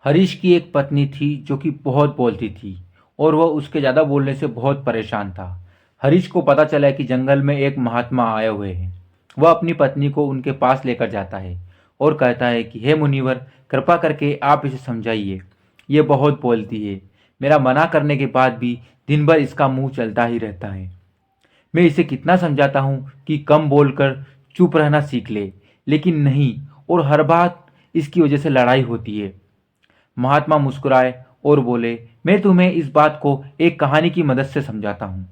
हरीश की एक पत्नी थी जो कि बहुत बोलती थी और वह उसके ज़्यादा बोलने से बहुत परेशान था। हरीश को पता चला कि जंगल में एक महात्मा आए हुए हैं। वह अपनी पत्नी को उनके पास लेकर जाता है और कहता है कि हे मुनिवर, कृपा करके आप इसे समझाइए। ये बहुत बोलती है। मेरा मना करने के बाद भी दिन भर इसका मुंह चलता ही रहता है। मैं इसे कितना समझाता हूँ कि कम बोलकर चुप रहना सीख ले, लेकिन नहीं, और हर बात इसकी वजह से लड़ाई होती है। महात्मा मुस्कुराए और बोले, मैं तुम्हें इस बात को एक कहानी की मदद से समझाता हूँ।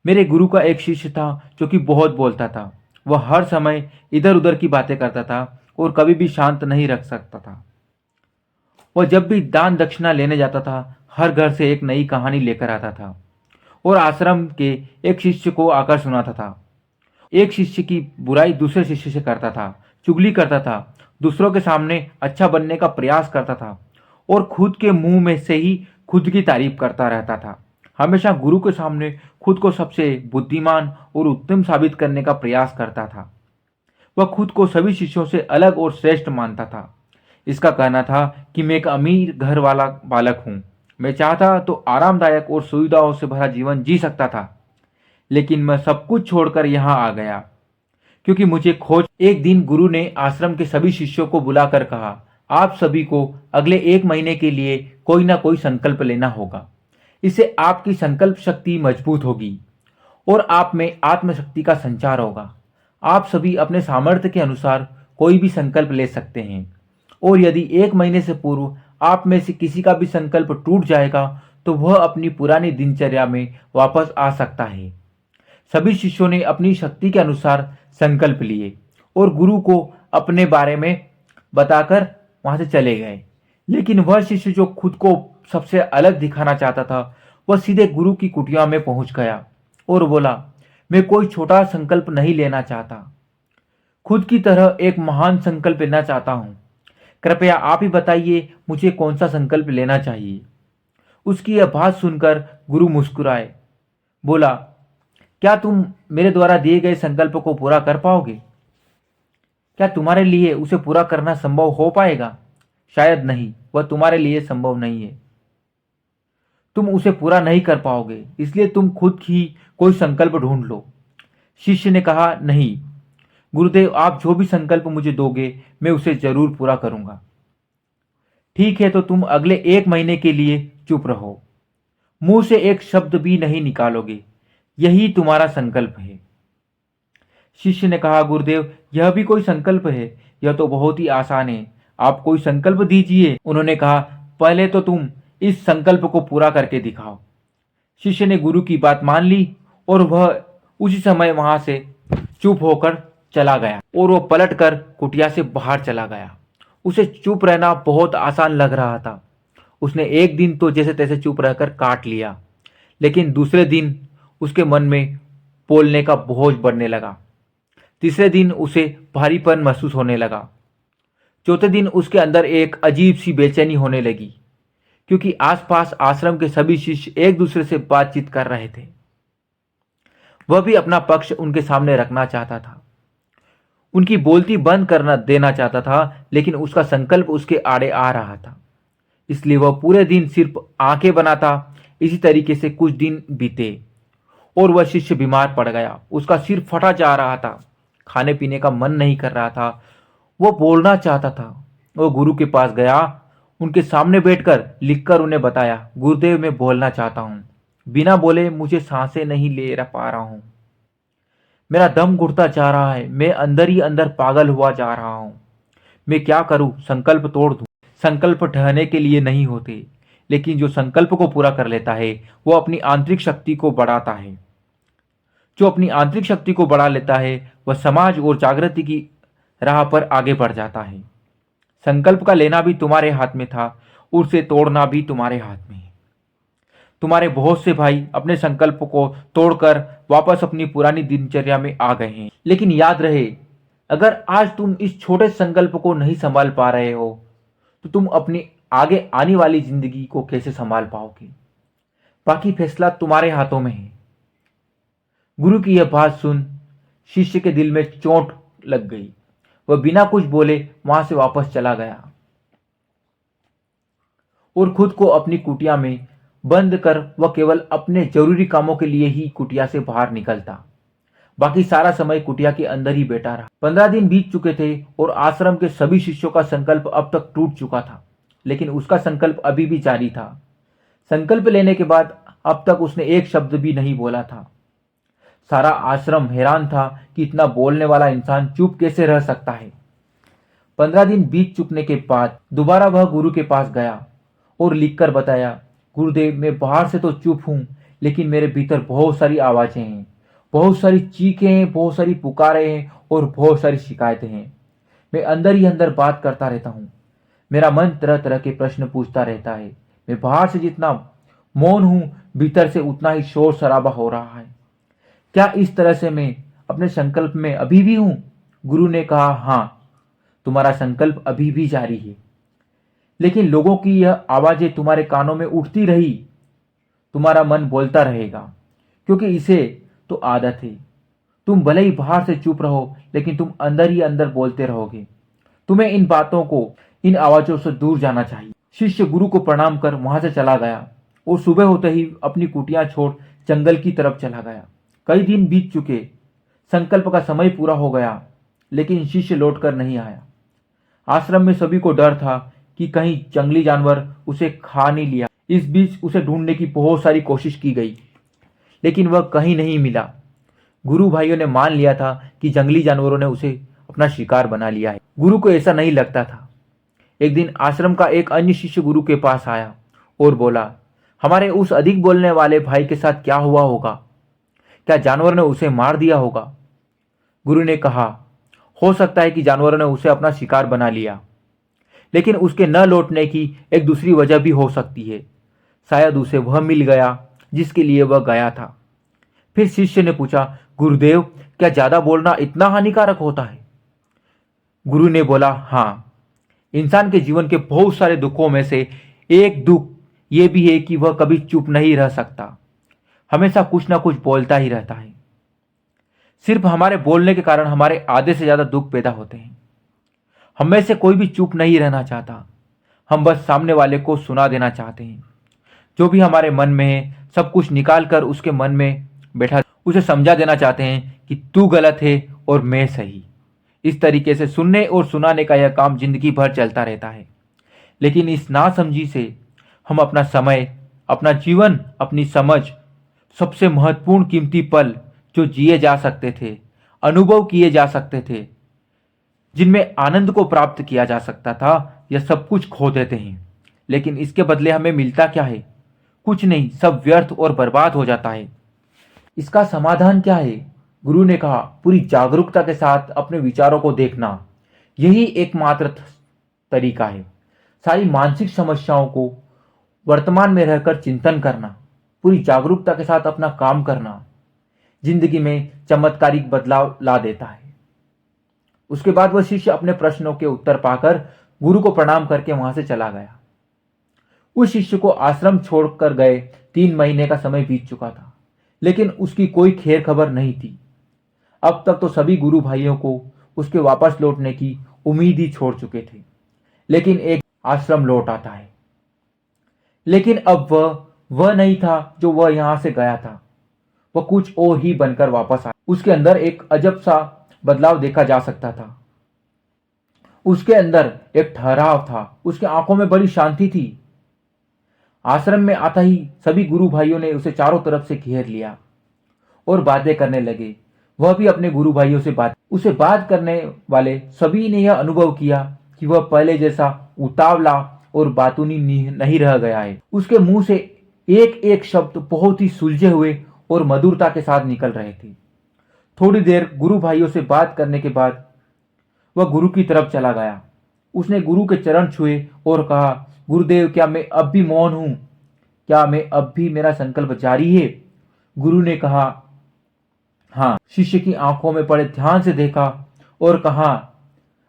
मेरे गुरु का एक शिष्य था जो कि बहुत बोलता था। वह हर समय इधर उधर की बातें करता था और कभी भी शांत नहीं रख सकता था। वह जब भी दान दक्षिणा लेने जाता था, हर घर से एक नई कहानी लेकर आता था और आश्रम के एक शिष्य को आकर सुनाता था। एक शिष्य की बुराई दूसरे शिष्य से करता था, चुगली करता था, दूसरों के सामने अच्छा बनने का प्रयास करता था और खुद के मुंह में से ही खुद की तारीफ करता रहता था। हमेशा गुरु के सामने खुद को सबसे बुद्धिमान और उत्तम साबित करने का प्रयास करता था। वह खुद को सभी शिष्यों से अलग और श्रेष्ठ मानता था। इसका कहना था कि मैं एक अमीर घर वाला बालक हूँ। मैं चाहता तो आरामदायक और सुविधाओं से भरा जीवन जी सकता था, लेकिन मैं सब कुछ छोड़कर यहाँ आ गया क्योंकि मुझे खोज। एक दिन गुरु ने आश्रम के सभी शिष्यों को बुलाकर कहा, आप सभी को अगले 1 महीने के लिए कोई ना कोई संकल्प लेना होगा। इससे आपकी संकल्प शक्ति मजबूत होगी और आप में आत्मशक्ति का संचार होगा। आप सभी अपने सामर्थ्य के अनुसार कोई भी संकल्प ले सकते हैं और यदि 1 महीने से पूर्व आप में से किसी का भी संकल्प टूट जाएगा तो वह अपनी पुरानी दिनचर्या में वापस आ सकता है। सभी शिष्यों ने अपनी शक्ति के अनुसार संकल्प लिए और गुरु को अपने बारे में बताकर वहां से चले गए। लेकिन वह शिष्य जो खुद को सबसे अलग दिखाना चाहता था, वह सीधे गुरु की कुटिया में पहुंच गया और बोला, मैं कोई छोटा संकल्प नहीं लेना चाहता, खुद की तरह एक महान संकल्प लेना चाहता हूं। कृपया आप ही बताइए मुझे कौन सा संकल्प लेना चाहिए। उसकी यह बात सुनकर गुरु मुस्कुराए, बोला, क्या तुम मेरे द्वारा दिए गए संकल्प को पूरा कर पाओगे? क्या तुम्हारे लिए उसे पूरा करना संभव हो पाएगा? शायद नहीं, वह तुम्हारे लिए संभव नहीं है। तुम उसे पूरा नहीं कर पाओगे, इसलिए तुम खुद ही कोई संकल्प ढूंढ लो। शिष्य ने कहा, नहीं गुरुदेव, आप जो भी संकल्प मुझे दोगे मैं उसे जरूर पूरा करूंगा। ठीक है, तो तुम अगले 1 महीने के लिए चुप रहो, मुंह से एक शब्द भी नहीं निकालोगे। यही तुम्हारा संकल्प है। शिष्य ने कहा, गुरुदेव, यह भी कोई संकल्प है? यह तो बहुत ही आसान है, आप कोई संकल्प दीजिए। उन्होंने कहा, पहले तो तुम इस संकल्प को पूरा करके दिखाओ। शिष्य ने गुरु की बात मान ली और वह उसी समय वहां से चुप होकर चला गया और वह पलटकर कुटिया से बाहर चला गया। उसे चुप रहना बहुत आसान लग रहा था। उसने एक दिन तो जैसे तैसे चुप रहकर काट लिया, लेकिन दूसरे दिन उसके मन में बोलने का बोझ बढ़ने लगा। तीसरे दिन उसे भारीपन महसूस होने लगा। चौथे दिन उसके अंदर एक अजीब सी बेचैनी होने लगी, क्योंकि आसपास आश्रम के सभी शिष्य एक दूसरे से बातचीत कर रहे थे। वह भी अपना पक्ष उनके सामने रखना चाहता था, उनकी बोलती बंद करना देना चाहता था, लेकिन उसका संकल्प उसके आड़े आ रहा था। इसलिए वह पूरे दिन सिर्फ आंखें बनाता। इसी तरीके से कुछ दिन बीते और वह शिष्य बीमार पड़ गया। उसका सिर फटा जा रहा था, खाने पीने का मन नहीं कर रहा था, वो बोलना चाहता था। वो गुरु के पास गया, उनके सामने बैठकर लिखकर उन्हें बताया, गुरुदेव, मैं बोलना चाहता हूँ, बिना बोले मुझे सांसें नहीं ले पा रहा हूँ, मेरा दम घुटता जा रहा है, मैं अंदर ही अंदर पागल हुआ जा रहा हूँ, मैं क्या करूँ? संकल्प तोड़ दूँ? संकल्प ठहरने के लिए नहीं होते, लेकिन जो संकल्प को पूरा कर लेता है वो अपनी आंतरिक शक्ति को बढ़ाता है। जो अपनी आंतरिक शक्ति को बढ़ा लेता है वह समाज और जागृति की राह पर आगे बढ़ जाता है। संकल्प का लेना भी तुम्हारे हाथ में था, उसे तोड़ना भी तुम्हारे हाथ में है। तुम्हारे बहुत से भाई अपने संकल्प को तोड़कर वापस अपनी पुरानी दिनचर्या में आ गए हैं। लेकिन याद रहे, अगर आज तुम इस छोटे संकल्प को नहीं संभाल पा रहे हो तो तुम अपनी आगे आने वाली जिंदगी को कैसे संभाल पाओगे? बाकी फैसला तुम्हारे हाथों में है। गुरु की यह बात सुन शिष्य के दिल में चोट लग गई। वह बिना कुछ बोले वहां से वापस चला गया। और खुद को अपनी कुटिया में बंद कर वह केवल अपने जरूरी कामों के लिए ही कुटिया से बाहर निकलता। बाकी सारा समय कुटिया के अंदर ही बैठा रहा। 15 दिन बीत चुके थे और आश्रम के सभी शिष्यों का संकल्प अब तक टूट चुका था, लेकिन उसका संकल्प अभी भी जारी था। संकल्प लेने के बाद अब तक उसने एक शब्द भी नहीं बोला था। सारा आश्रम हैरान था कि इतना बोलने वाला इंसान चुप कैसे रह सकता है। 15 दिन बीत चुकने के बाद दोबारा वह गुरु के पास गया और लिखकर बताया, गुरुदेव, मैं बाहर से तो चुप हूं, लेकिन मेरे भीतर बहुत सारी आवाजें हैं, बहुत सारी चीखें हैं, बहुत सारी पुकारें हैं और बहुत सारी शिकायतें हैं। मैं अंदर ही अंदर बात करता रहता हूँ। मेरा मन तरह तरह के प्रश्न पूछता रहता है। मैं बाहर से जितना मौन हूँ, भीतर से उतना ही शोर शराबा हो रहा है। क्या इस तरह से मैं अपने संकल्प में अभी भी हूं? गुरु ने कहा, हाँ, तुम्हारा संकल्प अभी भी जारी है, लेकिन लोगों की यह आवाजें तुम्हारे कानों में उठती रही, तुम्हारा मन बोलता रहेगा, क्योंकि इसे तो आदत है। तुम भले ही बाहर से चुप रहो, लेकिन तुम अंदर ही अंदर बोलते रहोगे। तुम्हें इन बातों को, इन आवाजों से दूर जाना चाहिए। शिष्य गुरु को प्रणाम कर वहां से चला गया और सुबह होते ही अपनी कुटिया छोड़ जंगल की तरफ चला गया। कई दिन बीत चुके, संकल्प का समय पूरा हो गया, लेकिन शिष्य लौटकर नहीं आया। आश्रम में सभी को डर था कि कहीं जंगली जानवर उसे खा नहीं लिया। इस बीच उसे ढूंढने की बहुत सारी कोशिश की गई, लेकिन वह कहीं नहीं मिला। गुरु भाइयों ने मान लिया था कि जंगली जानवरों ने उसे अपना शिकार बना लिया है। गुरु को ऐसा नहीं लगता था। एक दिन आश्रम का एक अन्य शिष्य गुरु के पास आया और बोला, हमारे उस अधिक बोलने वाले भाई के साथ क्या हुआ होगा? क्या जानवर ने उसे मार दिया होगा? गुरु ने कहा, हो सकता है कि जानवरों ने उसे अपना शिकार बना लिया, लेकिन उसके न लौटने की एक दूसरी वजह भी हो सकती है। शायद उसे वह मिल गया जिसके लिए वह गया था। फिर शिष्य ने पूछा, गुरुदेव, क्या ज्यादा बोलना इतना हानिकारक होता है? गुरु ने बोला, हाँ, इंसान के जीवन के बहुत सारे दुखों में से एक दुख यह भी है कि वह कभी चुप नहीं रह सकता, हमेशा कुछ ना कुछ बोलता ही रहता है। सिर्फ हमारे बोलने के कारण हमारे आधे से ज्यादा दुख पैदा होते हैं। हम में से कोई भी चुप नहीं रहना चाहता। हम बस सामने वाले को सुना देना चाहते हैं। जो भी हमारे मन में है, सब कुछ निकाल कर उसके मन में बैठा उसे समझा देना चाहते हैं कि तू गलत है और मैं सही। इस तरीके से सुनने और सुनाने का यह काम जिंदगी भर चलता रहता है। लेकिन इस नासमझी से हम अपना समय, अपना जीवन, अपनी समझ, सबसे महत्वपूर्ण कीमती पल जो जिए जा सकते थे, अनुभव किए जा सकते थे, जिनमें आनंद को प्राप्त किया जा सकता था, यह सब कुछ खो देते हैं। लेकिन इसके बदले हमें मिलता क्या है? कुछ नहीं, सब व्यर्थ और बर्बाद हो जाता है। इसका समाधान क्या है? गुरु ने कहा, पूरी जागरूकता के साथ अपने विचारों को देखना, यही एकमात्र तरीका है। सारी मानसिक समस्याओं को वर्तमान में रहकर चिंतन करना, पूरी जागरूकता के साथ अपना काम करना, जिंदगी में चमत्कारिक बदलाव ला देता है। उसके बाद वह शिष्य अपने प्रश्नों के उत्तर पाकर गुरु को प्रणाम करके वहां से चला गया। उस शिष्य को आश्रम छोड़कर गए 3 महीने का समय बीत चुका था, लेकिन उसकी कोई खैर खबर नहीं थी। अब तक तो सभी गुरु भाइयों को उसके वापस लौटने की उम्मीद ही छोड़ चुके थे। लेकिन एक आश्रम लौट आता है, लेकिन अब वह नहीं था जो वह यहां से गया था। वह कुछ और ही बनकर वापस आया। उसके अंदर एक अजब सा बदलाव देखा जा सकता था। उसके अंदर एक ठहराव था, उसकी आंखों में बड़ी शांति थी। आश्रम में आता ही सभी गुरु भाइयों ने उसे चारों तरफ से घेर लिया और बातें करने लगे। वह भी अपने गुरु भाइयों से उसे बात करने वाले सभी ने यह अनुभव किया कि वह पहले जैसा उतावला और बातूनी नहीं रह गया है। उसके मुंह से एक एक शब्द बहुत ही सुलझे हुए और मधुरता के साथ निकल रहे थे। थोड़ी देर गुरु भाइयों से बात करने के बाद वह गुरु की तरफ चला गया। उसने गुरु के चरण छुए और कहा, गुरुदेव, क्या मैं अब भी मौन हूं? क्या मैं अब भी मेरा संकल्प जारी है? गुरु ने कहा, हाँ। शिष्य की आंखों में बड़े ध्यान से देखा और कहा,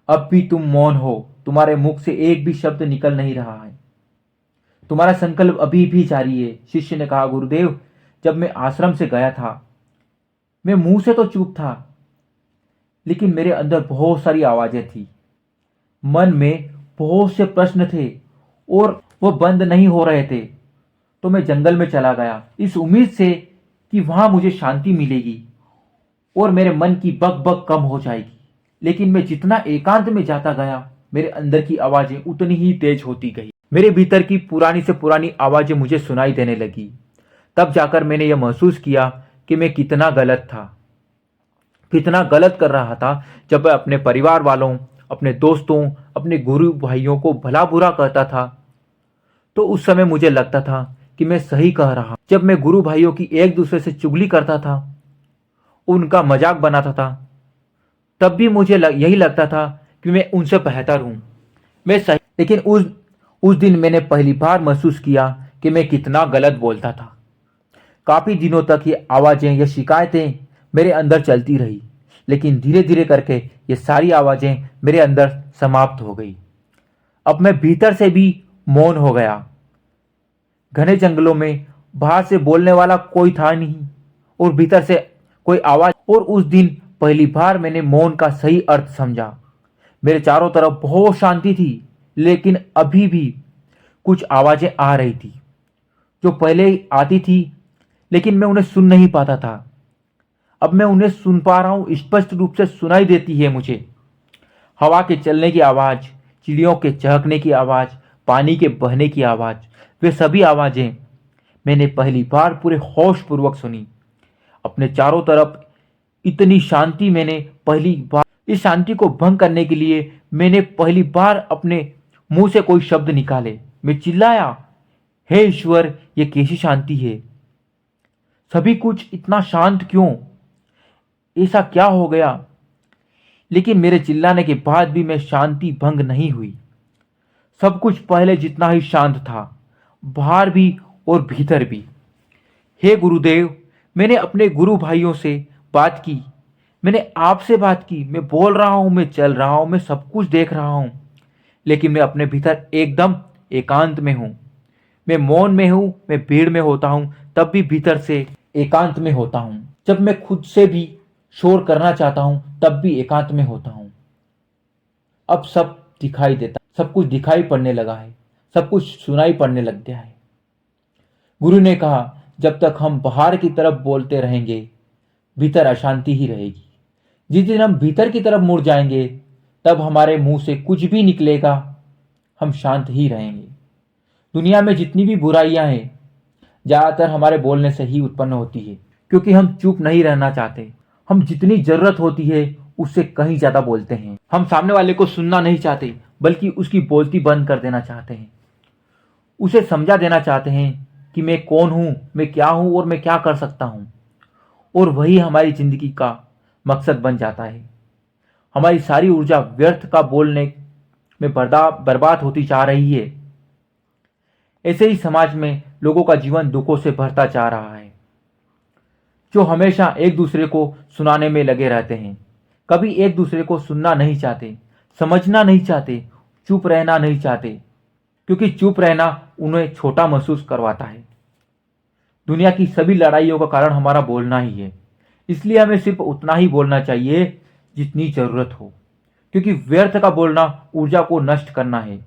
अब भी तुम मौन हो, तुम्हारे मुख से एक भी शब्द निकल नहीं रहा है, तुम्हारा संकल्प अभी भी जारी है। शिष्य ने कहा, गुरुदेव, जब मैं आश्रम से गया था, मैं मुंह से तो चुप था, लेकिन मेरे अंदर बहुत सारी आवाजें थी। मन में बहुत से प्रश्न थे और वो बंद नहीं हो रहे थे। तो मैं जंगल में चला गया इस उम्मीद से कि वहां मुझे शांति मिलेगी और मेरे मन की बक बक कम हो जाएगी। लेकिन मैं जितना एकांत में जाता गया, मेरे अंदर की आवाजें उतनी ही तेज होती गई। मेरे भीतर की पुरानी से पुरानी आवाजें मुझे सुनाई देने लगी। तब जाकर मैंने यह महसूस किया कि मैं कितना गलत था, कितना गलत कर रहा था जब मैं अपने परिवार वालों, अपने दोस्तों, अपने गुरु भाइयों को भला बुरा कहता था। तो उस समय मुझे लगता था कि मैं सही कह रहा। जब मैं गुरु भाइयों की एक दूसरे से चुगली करता था, उनका मजाक बनाता था, तब भी मुझे यही लगता था कि मैं उनसे बेहतर हूं, मैं सही। लेकिन उस दिन मैंने पहली बार महसूस किया कि मैं कितना गलत बोलता था। काफी दिनों तक ये आवाजें, ये शिकायतें मेरे अंदर चलती रही, लेकिन धीरे धीरे करके ये सारी आवाजें मेरे अंदर समाप्त हो गई। अब मैं भीतर से भी मौन हो गया। घने जंगलों में बाहर से बोलने वाला कोई था नहीं और भीतर से कोई आवाज। और उस दिन पहली बार मैंने मौन का सही अर्थ समझा। मेरे चारों तरफ बहुत शांति थी, लेकिन अभी भी कुछ आवाजें आ रही थी जो पहले आती थी, लेकिन मैं उन्हें सुन नहीं पाता था। अब मैं उन्हें सुन पा रहा हूं, स्पष्ट रूप से सुनाई देती है मुझे। हवा के चलने की आवाज, चिड़ियों के चहकने की आवाज, पानी के बहने की आवाज, वे सभी आवाजें मैंने पहली बार पूरे होश पूर्वक सुनी। अपने चारों तरफ इतनी शांति मैंने पहली बार। इस शांति को भंग करने के लिए मैंने पहली बार अपने मुंह से कोई शब्द निकाले। मैं चिल्लाया, हे ईश्वर, ये कैसी शांति है? सभी कुछ इतना शांत क्यों? ऐसा क्या हो गया? लेकिन मेरे चिल्लाने के बाद भी मैं शांति भंग नहीं हुई। सब कुछ पहले जितना ही शांत था, बाहर भी और भीतर भी। हे गुरुदेव, मैंने अपने गुरु भाइयों से बात की, मैंने आपसे बात की, मैं बोल रहा हूं, मैं चल रहा हूं, मैं सब कुछ देख रहा हूं, लेकिन मैं अपने भीतर एकदम एकांत में हूं। मैं मौन में हूं, मैं भीड़ में होता हूं, तब भी भीतर से एकांत में होता हूं। जब मैं खुद से भी शोर करना चाहता हूं, तब भी एकांत में होता हूं। अब सब दिखाई देता, सब कुछ दिखाई पड़ने लगा है, सब कुछ सुनाई पड़ने लग गया है। गुरु ने कहा, जब तक हम बाहर की तरफ बोलते रहेंगे, भीतर अशांति ही रहेगी। जिस दिन हम भीतर की तरफ मुड़ जाएंगे, तब हमारे मुंह से कुछ भी निकलेगा, हम शांत ही रहेंगे। दुनिया में जितनी भी बुराइयां हैं, ज्यादातर हमारे बोलने से ही उत्पन्न होती है, क्योंकि हम चुप नहीं रहना चाहते। हम जितनी जरूरत होती है उससे कहीं ज्यादा बोलते हैं। हम सामने वाले को सुनना नहीं चाहते, बल्कि उसकी बोलती बंद कर देना चाहते हैं। उसे समझा देना चाहते हैं कि मैं कौन हूं, मैं क्या हूं और मैं क्या कर सकता हूं। और वही हमारी जिंदगी का मकसद बन जाता है। हमारी सारी ऊर्जा व्यर्थ का बोलने में बर्बाद होती जा रही है। ऐसे ही समाज में लोगों का जीवन दुखों से भरता जा रहा है, जो हमेशा एक दूसरे को सुनाने में लगे रहते हैं, कभी एक दूसरे को सुनना नहीं चाहते, समझना नहीं चाहते, चुप रहना नहीं चाहते, क्योंकि चुप रहना उन्हें छोटा महसूस करवाता है। दुनिया की सभी लड़ाइयों का कारण हमारा बोलना ही है, इसलिए हमें सिर्फ उतना ही बोलना चाहिए जितनी जरूरत हो, क्योंकि व्यर्थ का बोलना ऊर्जा को नष्ट करना है।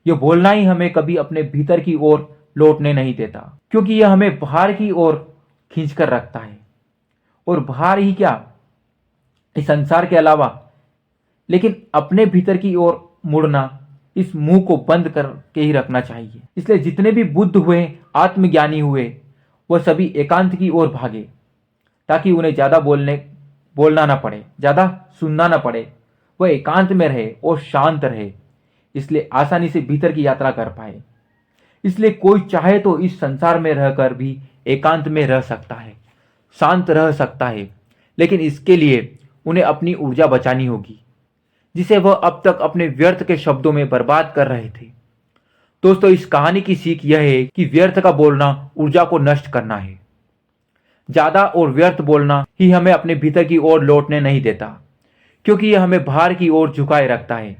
यह बोलना ही हमें कभी अपने भीतर की ओर लौटने नहीं देता, क्योंकि यह हमें बाहर की ओर खींचकर रखता है। और बाहर ही क्या, इस संसार के अलावा, लेकिन अपने भीतर की ओर मुड़ना, इस मुंह को बंद करके ही रखना चाहिए। इसलिए जितने भी बुद्ध हुए, आत्मज्ञानी हुए, वह सभी एकांत की ओर भागे, ताकि उन्हें ज्यादा बोलना ना पड़े, ज्यादा सुनना ना पड़े। वह एकांत में रहे और शांत रहे, इसलिए आसानी से भीतर की यात्रा कर पाए। इसलिए कोई चाहे तो इस संसार में रहकर भी एकांत में रह सकता है, शांत रह सकता है, लेकिन इसके लिए उन्हें अपनी ऊर्जा बचानी होगी, जिसे वह अब तक अपने व्यर्थ के शब्दों में बर्बाद कर रहे थे। दोस्तों, इस कहानी की सीख यह है कि व्यर्थ का बोलना ऊर्जा को नष्ट करना है। ज्यादा और व्यर्थ बोलना ही हमें अपने भीतर की ओर लौटने नहीं देता, क्योंकि यह हमें बाहर की ओर झुकाए रखता है।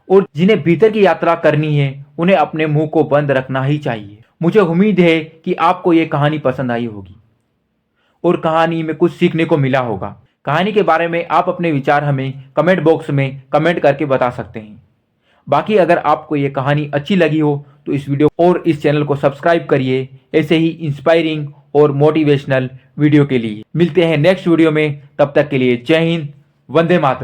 और जिन्हें भीतर की यात्रा करनी है, उन्हें अपने मुंह को बंद रखना ही चाहिए। मुझे उम्मीद है कि आपको यह कहानी पसंद आई होगी और कहानी में कुछ सीखने को मिला होगा। कहानी के बारे में आप अपने विचार हमें कमेंट बॉक्स में कमेंट करके बता सकते हैं। बाकी अगर आपको ये कहानी अच्छी लगी हो तो इस वीडियो और इस चैनल को सब्सक्राइब करिए ऐसे ही इंस्पायरिंग और मोटिवेशनल वीडियो के लिए। मिलते हैं नेक्स्ट वीडियो में, तब तक के लिए जय हिंद, वंदे मातरम।